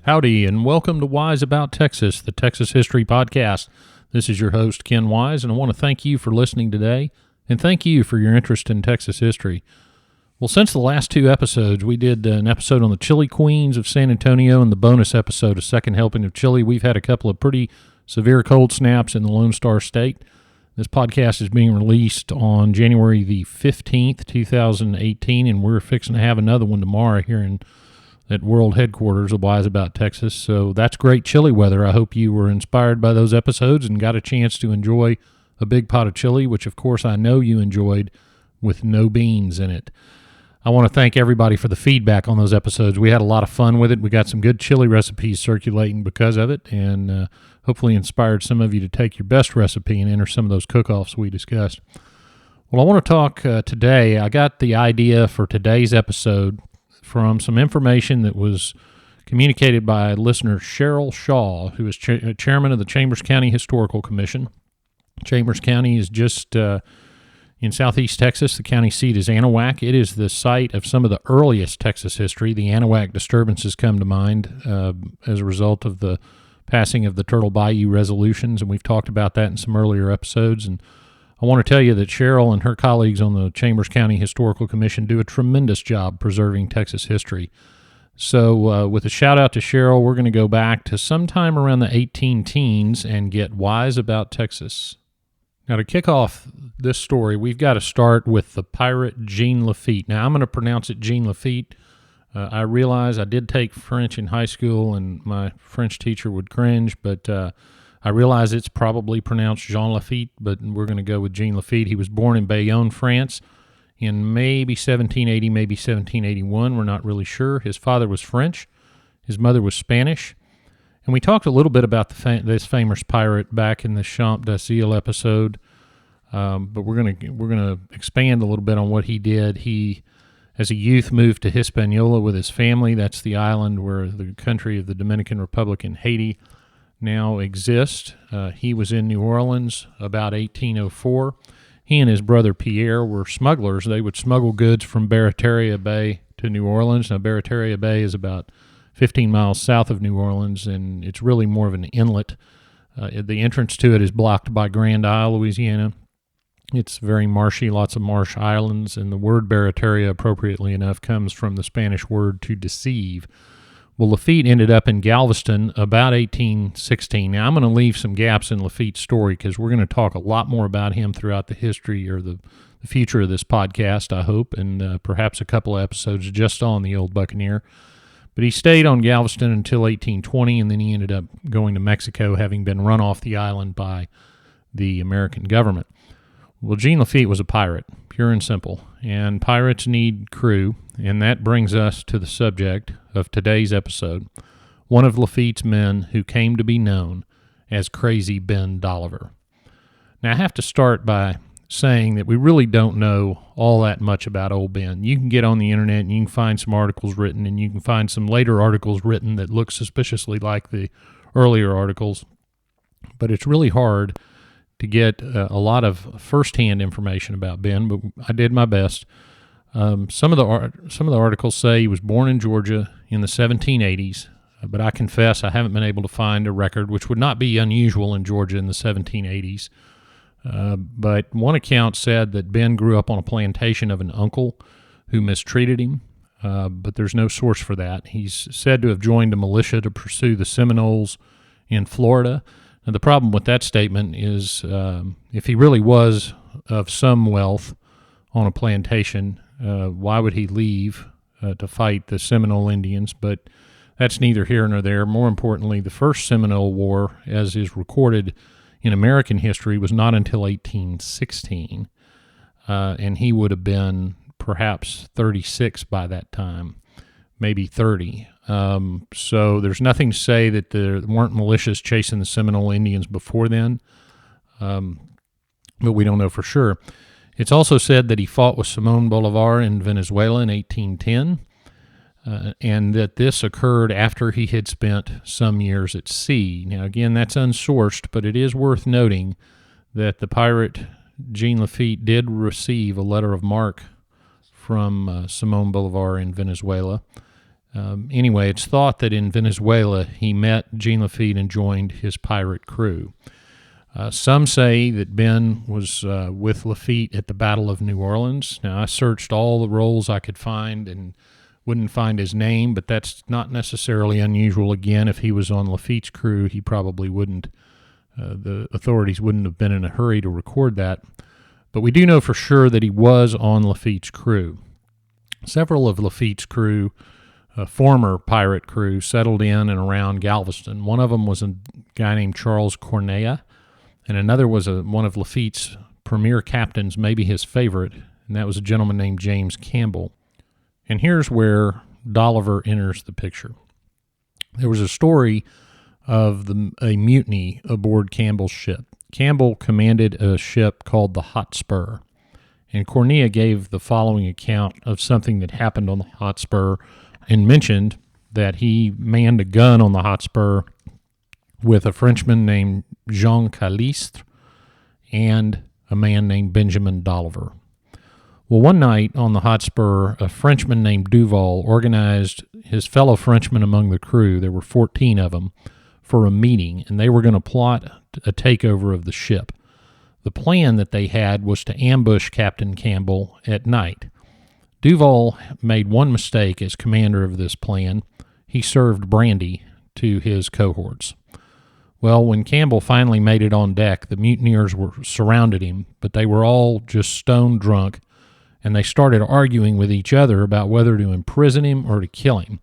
Howdy, and welcome to Wise About Texas, the Texas History Podcast. This is your host, Ken Wise, and I want to thank you for listening today, and thank you for your interest in Texas history. Well, since the last two episodes, we did an episode on the Chili Queens of San Antonio and the bonus episode, A Second Helping of Chili. We've had a couple of pretty severe cold snaps in the Lone Star State. This podcast is being released on January the 15th, 2018, and we're fixing to have another one tomorrow here at World Headquarters of Wise About Texas. So that's great chili weather. I hope you were inspired by those episodes and got a chance to enjoy a big pot of chili, which of course I know you enjoyed, with no beans in it. I want to thank everybody for the feedback on those episodes. We had a lot of fun with it. We got some good chili recipes circulating because of it, and hopefully inspired some of you to take your best recipe and enter some of those cook-offs we discussed. Well, I want to talk today. I got the idea for today's episode from some information that was communicated by listener Cheryl Shaw, who is chairman of the Chambers County Historical Commission. Chambers County is just in southeast Texas. The county seat is Anahuac. It is the site of some of the earliest Texas history. The Anahuac disturbances come to mind as a result of the passing of the Turtle Bayou resolutions, and we've talked about that in some earlier episodes. And I want to tell you that Cheryl and her colleagues on the Chambers County Historical Commission do a tremendous job preserving Texas history. So with a shout out to Cheryl, we're going to go back to sometime around the 18-teens and get wise about Texas. Now, to kick off this story, we've got to start with the pirate Jean Lafitte. Now, I'm going to pronounce it Jean Lafitte. I realize I did take French in high school, and my French teacher would cringe, but I realize it's probably pronounced Jean Lafitte, but we're going to go with Jean Lafitte. He was born in Bayonne, France, in maybe 1780, maybe 1781. We're not really sure. His father was French. His mother was Spanish. And we talked a little bit about this famous pirate back in the Champ d'Asile episode, but we're going to expand a little bit on what he did. He, as a youth, moved to Hispaniola with his family. That's the island where the country of the Dominican Republic and Haiti now exist. He was in New Orleans about 1804. He and his brother Pierre were smugglers. They would smuggle goods from Barataria Bay to New Orleans. Now, Barataria Bay is about 15 miles south of New Orleans, and it's really more of an inlet. The entrance to it is blocked by Grand Isle, Louisiana. It's very marshy, lots of marsh islands, and the word Barataria, appropriately enough, comes from the Spanish word to deceive. Well, Lafitte ended up in Galveston about 1816. Now, I'm going to leave some gaps in Lafitte's story because we're going to talk a lot more about him throughout the history or the future of this podcast, I hope, and perhaps a couple of episodes just on the old Buccaneer. But he stayed on Galveston until 1820, and then he ended up going to Mexico, having been run off the island by the American government. Well, Jean Lafitte was a pirate, pure and simple, and pirates need crew, and that brings us to the subject of today's episode, one of Lafitte's men who came to be known as Crazy Ben Dolliver. Now, I have to start by saying that we really don't know all that much about old Ben. You can get on the internet and you can find some articles written, and you can find some later articles written that look suspiciously like the earlier articles, but it's really hard to get a lot of first-hand information about Ben, but I did my best. Some of the articles say he was born in Georgia in the 1780s, but I confess I haven't been able to find a record, which would not be unusual in Georgia in the 1780s. But one account said that Ben grew up on a plantation of an uncle who mistreated him, but there's no source for that. He's said to have joined a militia to pursue the Seminoles in Florida. Now, the problem with that statement is if he really was of some wealth on a plantation, why would he leave to fight the Seminole Indians? But that's neither here nor there. More importantly, the first Seminole War, as is recorded in American history, was not until 1816, and he would have been perhaps 36 by that time, maybe 30. So there's nothing to say that there weren't militias chasing the Seminole Indians before then, but we don't know for sure. It's also said that he fought with Simón Bolívar in Venezuela in 1810, and that this occurred after he had spent some years at sea. Now, again, that's unsourced, but it is worth noting that the pirate Jean Lafitte did receive a letter of marque from Simón Bolívar in Venezuela. Anyway, it's thought that in Venezuela he met Jean Lafitte and joined his pirate crew. Some say that Ben was with Lafitte at the Battle of New Orleans. Now, I searched all the rolls I could find and wouldn't find his name, but that's not necessarily unusual. Again, if he was on Lafitte's crew, he probably wouldn't, the authorities wouldn't have been in a hurry to record that. But we do know for sure that he was on Lafitte's crew. Several of Lafitte's crew, former pirate crew, settled in and around Galveston. One of them was a guy named Charles Cornea, and another was one of Lafitte's premier captains, maybe his favorite, and that was a gentleman named James Campbell. And here's where Dolliver enters the picture. There was a story of a mutiny aboard Campbell's ship. Campbell commanded a ship called the Hotspur, and Cornea gave the following account of something that happened on the Hotspur and mentioned that he manned a gun on the Hotspur with a Frenchman named Jean Lafitte and a man named Benjamin Dolliver. Well, one night on the Hotspur, a Frenchman named Duval organized his fellow Frenchmen among the crew, there were 14 of them, for a meeting, and they were going to plot a takeover of the ship. The plan that they had was to ambush Captain Campbell at night. Duval made one mistake as commander of this plan. He served brandy to his cohorts. Well, when Campbell finally made it on deck, the mutineers surrounded him, but they were all just stone drunk, and they started arguing with each other about whether to imprison him or to kill him.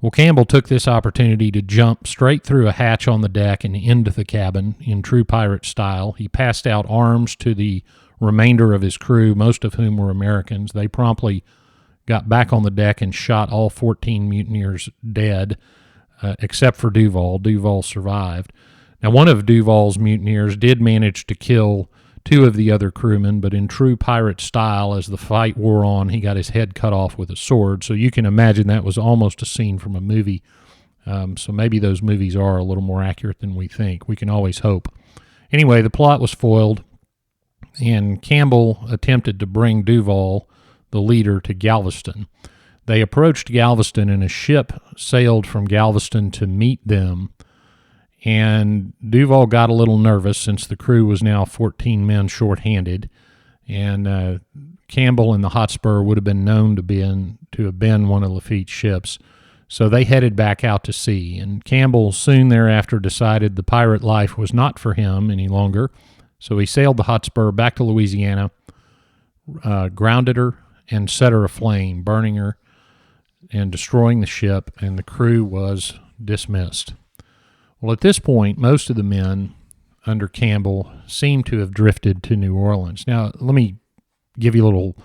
Well, Campbell took this opportunity to jump straight through a hatch on the deck and into the cabin in true pirate style. He passed out arms to the remainder of his crew, most of whom were Americans. They promptly got back on the deck and shot all 14 mutineers dead, except for Duval. Duval survived. Now, one of Duval's mutineers did manage to kill two of the other crewmen, but in true pirate style, as the fight wore on, he got his head cut off with a sword. So you can imagine that was almost a scene from a movie. So maybe those movies are a little more accurate than we think. We can always hope. Anyway, the plot was foiled, and Campbell attempted to bring Duval, the leader, to Galveston. They approached Galveston, and a ship sailed from Galveston to meet them. And Duval got a little nervous since the crew was now 14 men short-handed, and Campbell and the Hotspur would have been known to have been one of Lafitte's ships. So they headed back out to sea, and Campbell soon thereafter decided the pirate life was not for him any longer. So he sailed the Hotspur back to Louisiana, grounded her, and set her aflame, burning her and destroying the ship, and the crew was dismissed. Well, at this point, most of the men under Campbell seem to have drifted to New Orleans. Now, let me give you a little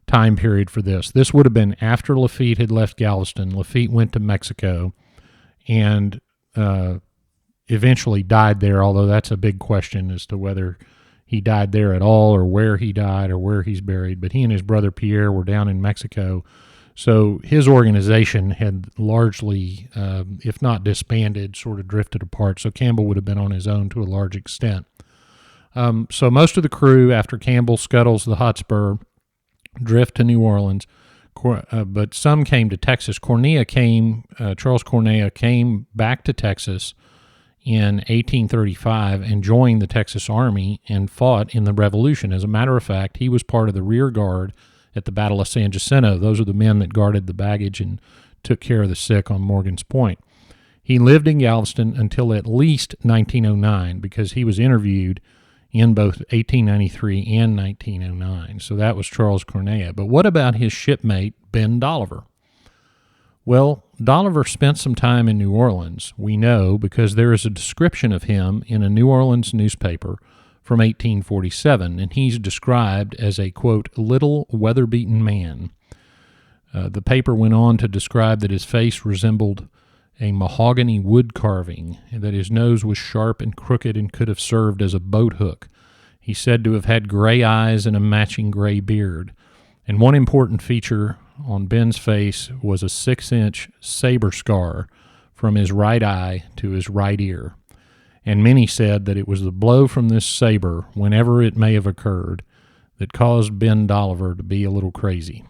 time period for this. This would have been after Lafitte had left Galveston. Lafitte went to Mexico and eventually died there, although that's a big question as to whether he died there at all or where he died or where he's buried. But he and his brother Pierre were down in Mexico. So his organization had largely, if not disbanded, sort of drifted apart. So Campbell would have been on his own to a large extent. So most of the crew, after Campbell scuttles the Hotspur, drift to New Orleans, but some came to Texas. Charles Cornea came back to Texas in 1835 and joined the Texas Army and fought in the Revolution. As a matter of fact, he was part of the rear guard at the Battle of San Jacinto. Those are the men that guarded the baggage and took care of the sick on Morgan's Point. He lived in Galveston until at least 1909 because he was interviewed in both 1893 and 1909. So that was Charles Cornea. But what about his shipmate, Ben Dolliver? Well, Dolliver spent some time in New Orleans, we know, because there is a description of him in a New Orleans newspaper from 1847, and he's described as a, quote, little weather-beaten man. The paper went on to describe that his face resembled a mahogany wood carving, and that his nose was sharp and crooked and could have served as a boat hook. He's said to have had gray eyes and a matching gray beard. And one important feature on Ben's face was a 6-inch saber scar from his right eye to his right ear. And many said that it was the blow from this saber, whenever it may have occurred, that caused Ben Dolliver to be a little crazy.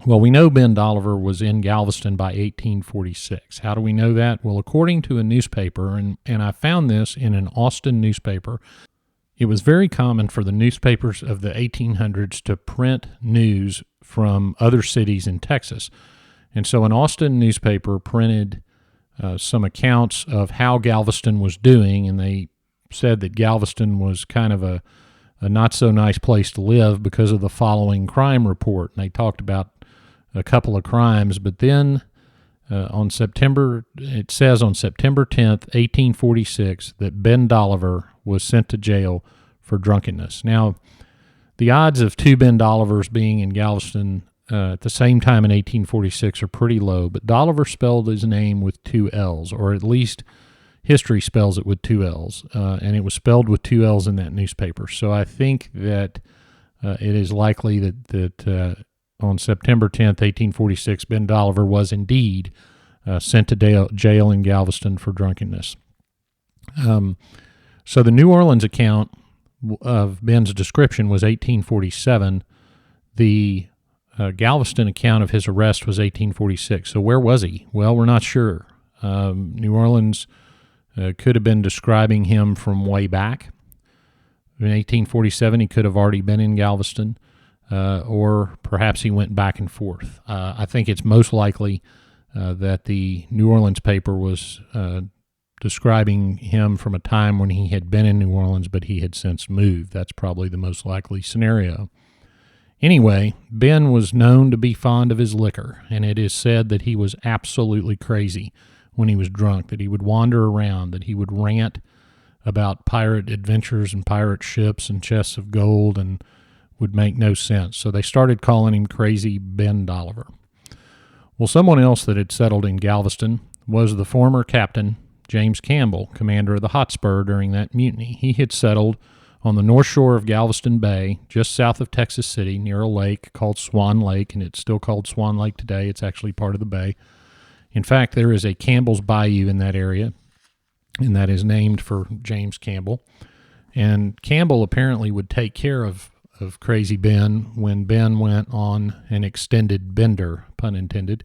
Well, we know Ben Dolliver was in Galveston by 1846. How do we know that? Well, according to a newspaper, and I found this in an Austin newspaper, it was very common for the newspapers of the 1800s to print news from other cities in Texas. And so an Austin newspaper printed some accounts of how Galveston was doing, and they said that Galveston was kind of a not-so-nice place to live because of the following crime report. And they talked about a couple of crimes, but then it says on September 10th, 1846, that Ben Dolliver was sent to jail for drunkenness. Now, the odds of two Ben Dollivers being in Galveston at the same time in 1846 are pretty low, but Dolliver spelled his name with two L's, or at least history spells it with two L's, and it was spelled with two L's in that newspaper. So I think that it is likely that on September 10th, 1846, Ben Dolliver was indeed sent to jail in Galveston for drunkenness. So the New Orleans account of Ben's description was 1847. The Galveston account of his arrest was 1846. So where was he? Well, we're not sure. New Orleans could have been describing him from way back. In 1847, he could have already been in Galveston. Or perhaps he went back and forth. I think it's most likely that the New Orleans paper was describing him from a time when he had been in New Orleans, but he had since moved. That's probably the most likely scenario. Anyway, Ben was known to be fond of his liquor, and it is said that he was absolutely crazy when he was drunk, that he would wander around, that he would rant about pirate adventures and pirate ships and chests of gold and would make no sense. So they started calling him Crazy Ben Dolliver. Well, someone else that had settled in Galveston was the former captain, James Campbell, commander of the Hotspur during that mutiny. He had settled on the north shore of Galveston Bay, just south of Texas City, near a lake called Swan Lake, and it's still called Swan Lake today. It's actually part of the bay. In fact, there is a Campbell's Bayou in that area, and that is named for James Campbell. And Campbell apparently would take care of Crazy Ben when Ben went on an extended bender, pun intended.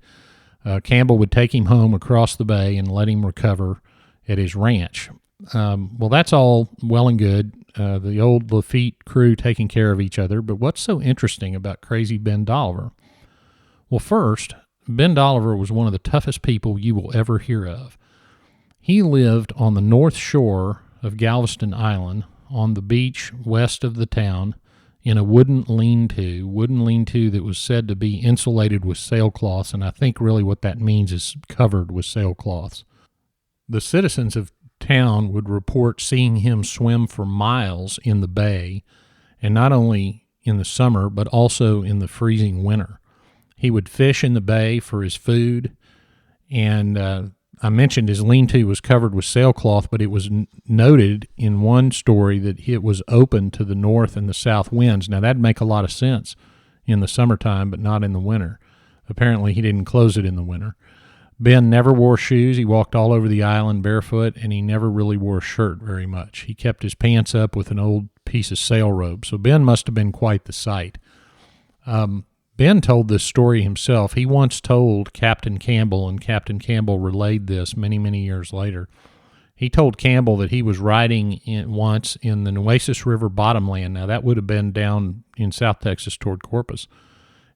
Campbell would take him home across the bay and let him recover at his ranch. Well, that's all well and good, the old Lafitte crew taking care of each other, but what's so interesting about Crazy Ben Dolliver? Well, first, Ben Dolliver was one of the toughest people you will ever hear of. He lived on the north shore of Galveston Island, on the beach west of the town, in a wooden lean-to that was said to be insulated with sailcloths, and I think really what that means is covered with sailcloths. The citizens of town would report seeing him swim for miles in the bay, and not only in the summer, but also in the freezing winter. He would fish in the bay for his food, and I mentioned his lean-to was covered with sailcloth, but it was noted in one story that it was open to the north and the south winds. Now, that'd make a lot of sense in the summertime, but not in the winter. Apparently, he didn't close it in the winter. Ben never wore shoes. He walked all over the island barefoot, and he never really wore a shirt very much. He kept his pants up with an old piece of sail rope, so Ben must have been quite the sight. Ben told this story himself. He once told Captain Campbell, and Captain Campbell relayed this many, many years later. He told Campbell that he was riding once in the Nueces River bottomland. Now, that would have been down in South Texas toward Corpus.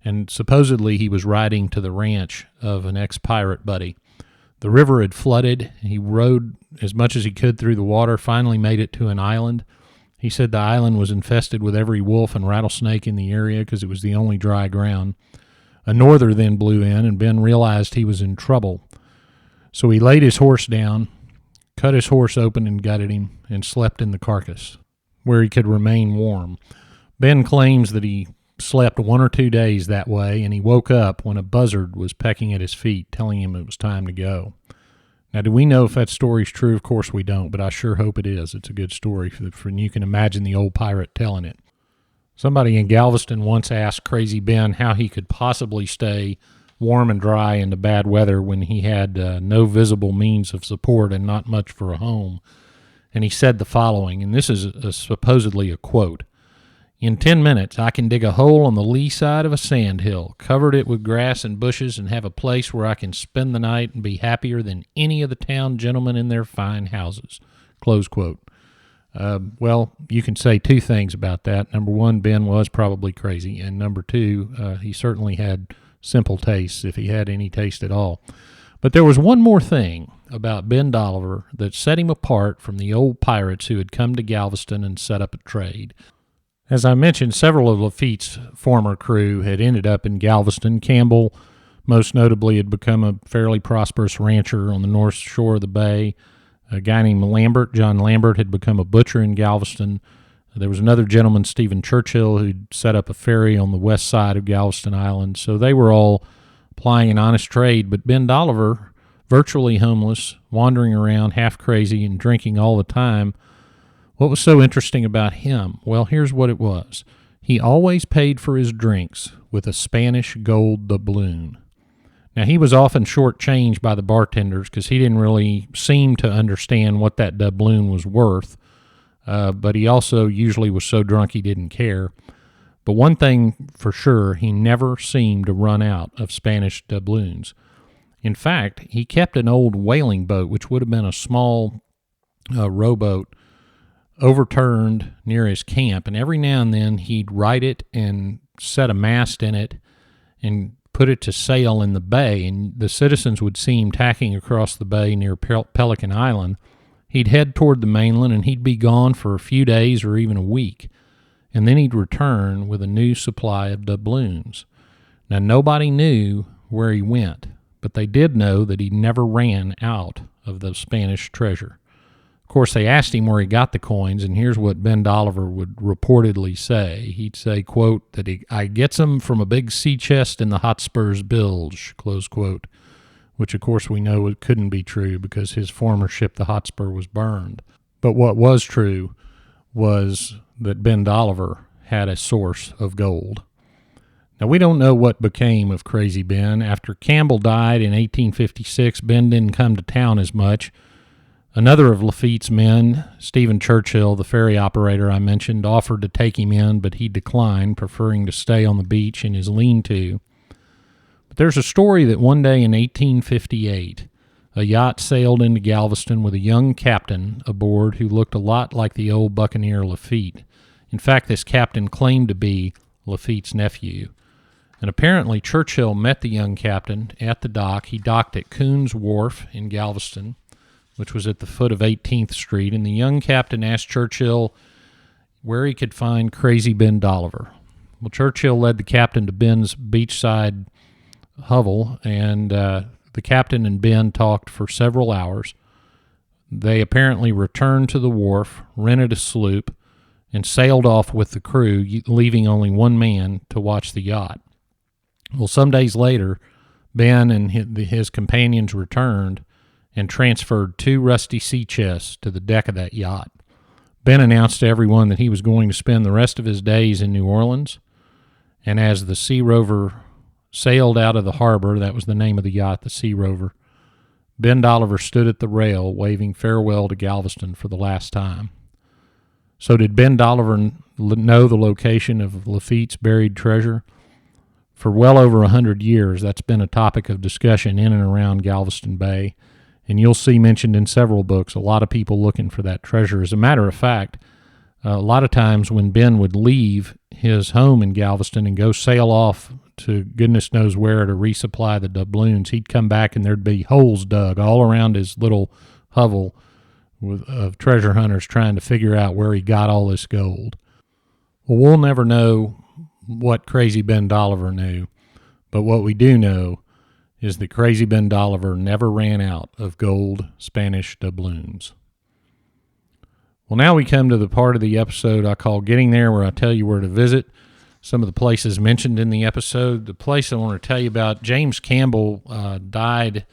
And supposedly he was riding to the ranch of an ex-pirate buddy. The river had flooded. He rode as much as he could through the water, finally made it to an island. He said the island was infested with every wolf and rattlesnake in the area because it was the only dry ground. A norther then blew in, and Ben realized he was in trouble. So he laid his horse down, cut his horse open and gutted him, and slept in the carcass, where he could remain warm. Ben claims that he slept 1 or 2 days that way, and he woke up when a buzzard was pecking at his feet, telling him it was time to go. Now, do we know if that story's true? Of course we don't, but I sure hope it is. It's a good story, and you can imagine the old pirate telling it. Somebody in Galveston once asked Crazy Ben how he could possibly stay warm and dry in the bad weather when he had no visible means of support and not much for a home. And he said the following, and this is supposedly a quote. In 10 minutes, I can dig a hole on the lee side of a sand hill, cover it with grass and bushes, and have a place where I can spend the night and be happier than any of the town gentlemen in their fine houses." Close quote. Well, you can say two things about that. Number one, Ben was probably crazy. And number two, he certainly had simple tastes, if he had any taste at all. But there was one more thing about Ben Dolliver that set him apart from the old pirates who had come to Galveston and set up a trade. As I mentioned, several of Lafitte's former crew had ended up in Galveston. Campbell, most notably, had become a fairly prosperous rancher on the north shore of the bay. A guy named Lambert, John Lambert, had become a butcher in Galveston. There was another gentleman, Stephen Churchill, who'd set up a ferry on the west side of Galveston Island. So they were all plying an honest trade. But Ben Dolliver, virtually homeless, wandering around half crazy and drinking all the time, what was so interesting about him? Well, here's what it was. He always paid for his drinks with a Spanish gold doubloon. Now, he was often shortchanged by the bartenders because he didn't really seem to understand what that doubloon was worth, but he also usually was so drunk he didn't care. But one thing for sure, he never seemed to run out of Spanish doubloons. In fact, he kept an old whaling boat, which would have been a small rowboat, overturned near his camp, and every now and then he'd right it and set a mast in it and put it to sail in the bay, and the citizens would see him tacking across the bay near Pelican Island. He'd head toward the mainland, and he'd be gone for a few days or even a week, and then he'd return with a new supply of doubloons. Now, nobody knew where he went, but they did know that he never ran out of the Spanish treasure. Of course, they asked him where he got the coins, and here's what Ben Dolliver would reportedly say. He'd say, quote, that I gets them from a big sea chest in the Hotspur's bilge, close quote, which, of course, we know it couldn't be true because his former ship, the Hotspur, was burned. But what was true was that Ben Dolliver had a source of gold. Now, we don't know what became of Crazy Ben. After Campbell died in 1856, Ben didn't come to town as much. Another of Lafitte's men, Stephen Churchill, the ferry operator I mentioned, offered to take him in, but he declined, preferring to stay on the beach in his lean-to. But there's a story that one day in 1858, a yacht sailed into Galveston with a young captain aboard who looked a lot like the old buccaneer Lafitte. In fact, this captain claimed to be Lafitte's nephew. And apparently Churchill met the young captain at the dock. He docked at Coon's Wharf in Galveston, which was at the foot of 18th Street, and the young captain asked Churchill where he could find Crazy Ben Dolliver. Well, Churchill led the captain to Ben's beachside hovel, and the captain and Ben talked for several hours. They apparently returned to the wharf, rented a sloop, and sailed off with the crew, leaving only one man to watch the yacht. Well, some days later, Ben and his companions returned and transferred 2 rusty sea chests to the deck of that yacht. Ben announced to everyone that he was going to spend the rest of his days in New Orleans, and as the Sea Rover sailed out of the harbor, that was the name of the yacht, the Sea Rover, Ben Dolliver stood at the rail waving farewell to Galveston for the last time. So did Ben Dolliver know the location of Lafitte's buried treasure? For well over 100 years, that's been a topic of discussion in and around Galveston Bay. And you'll see mentioned in several books a lot of people looking for that treasure. As a matter of fact, a lot of times when Ben would leave his home in Galveston and go sail off to goodness knows where to resupply the doubloons, he'd come back and there'd be holes dug all around his little hovel of treasure hunters trying to figure out where he got all this gold. Well, we'll never know what Crazy Ben Dolliver knew, but what we do know is that Crazy Ben Dolliver never ran out of gold Spanish doubloons. Well, now we come to the part of the episode I call Getting There, where I tell you where to visit, some of the places mentioned in the episode. The place I want to tell you about, James Campbell died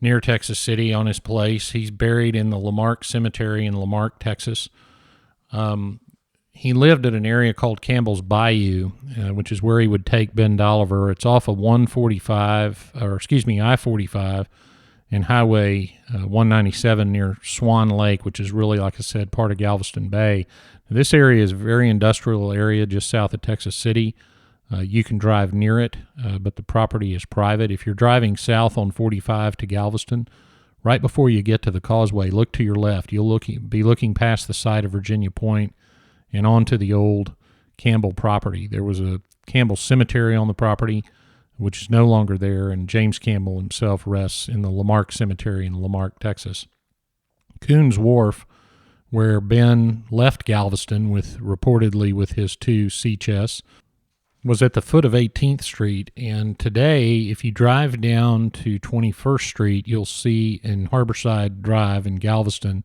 near Texas City on his place. He's buried in the Lamarck Cemetery in Lamarck, Texas. He lived at an area called Campbell's Bayou, which is where he would take Ben Dolliver. It's off of I-45, and Highway 197 near Swan Lake, which is really, like I said, part of Galveston Bay. This area is a very industrial area just south of Texas City. You can drive near it, but the property is private. If you're driving south on 45 to Galveston, right before you get to the causeway, look to your left. You'll be looking past the site of Virginia Point and onto the old Campbell property. There was a Campbell cemetery on the property, which is no longer there, and James Campbell himself rests in the Lamarck Cemetery in Lamarck, Texas. Coons Wharf, where Ben left Galveston reportedly with his 2 sea chests, was at the foot of 18th Street, and today, if you drive down to 21st Street, you'll see in Harborside Drive in Galveston,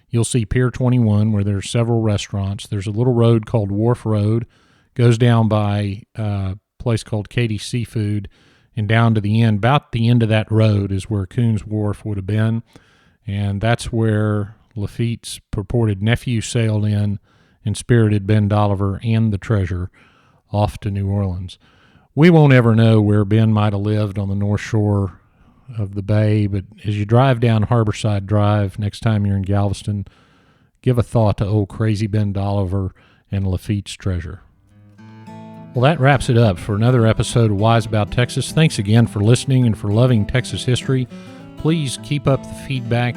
you'll see Pier 21, where there are several restaurants. There's a little road called Wharf Road, goes down by a place called Katie's Seafood, and down to the end. About the end of that road is where Coons Wharf would have been, and that's where Lafitte's purported nephew sailed in and spirited Ben Dolliver and the treasure off to New Orleans. We won't ever know where Ben might have lived on the north shore of the bay, but as you drive down Harborside Drive next time you're in Galveston, give a thought to old crazy Ben Dolliver and Lafitte's treasure. Well, that wraps it up for another episode of Wise About Texas. Thanks again for listening and for loving Texas history. Please keep up the feedback.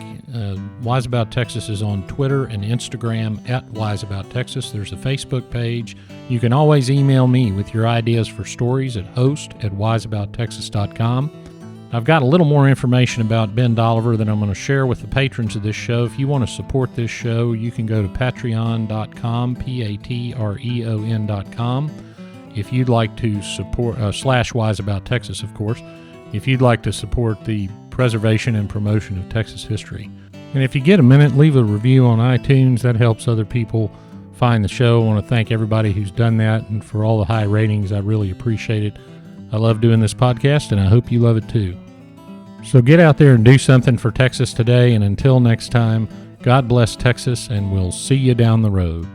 Wise About Texas is on Twitter and Instagram at Wise About Texas. There's a Facebook page. You can always email me with your ideas for stories at host@wiseabouttexas.com. I've got a little more information about Ben Dolliver that I'm going to share with the patrons of this show. If you want to support this show, you can go to patreon.com, patreon.com. If you'd like to support, /Wise About Texas, of course, if you'd like to support the preservation and promotion of Texas history. And if you get a minute, leave a review on iTunes. That helps other people find the show. I want to thank everybody who's done that, and for all the high ratings, I really appreciate it. I love doing this podcast, and I hope you love it too. So get out there and do something for Texas today, and until next time, God bless Texas, and we'll see you down the road.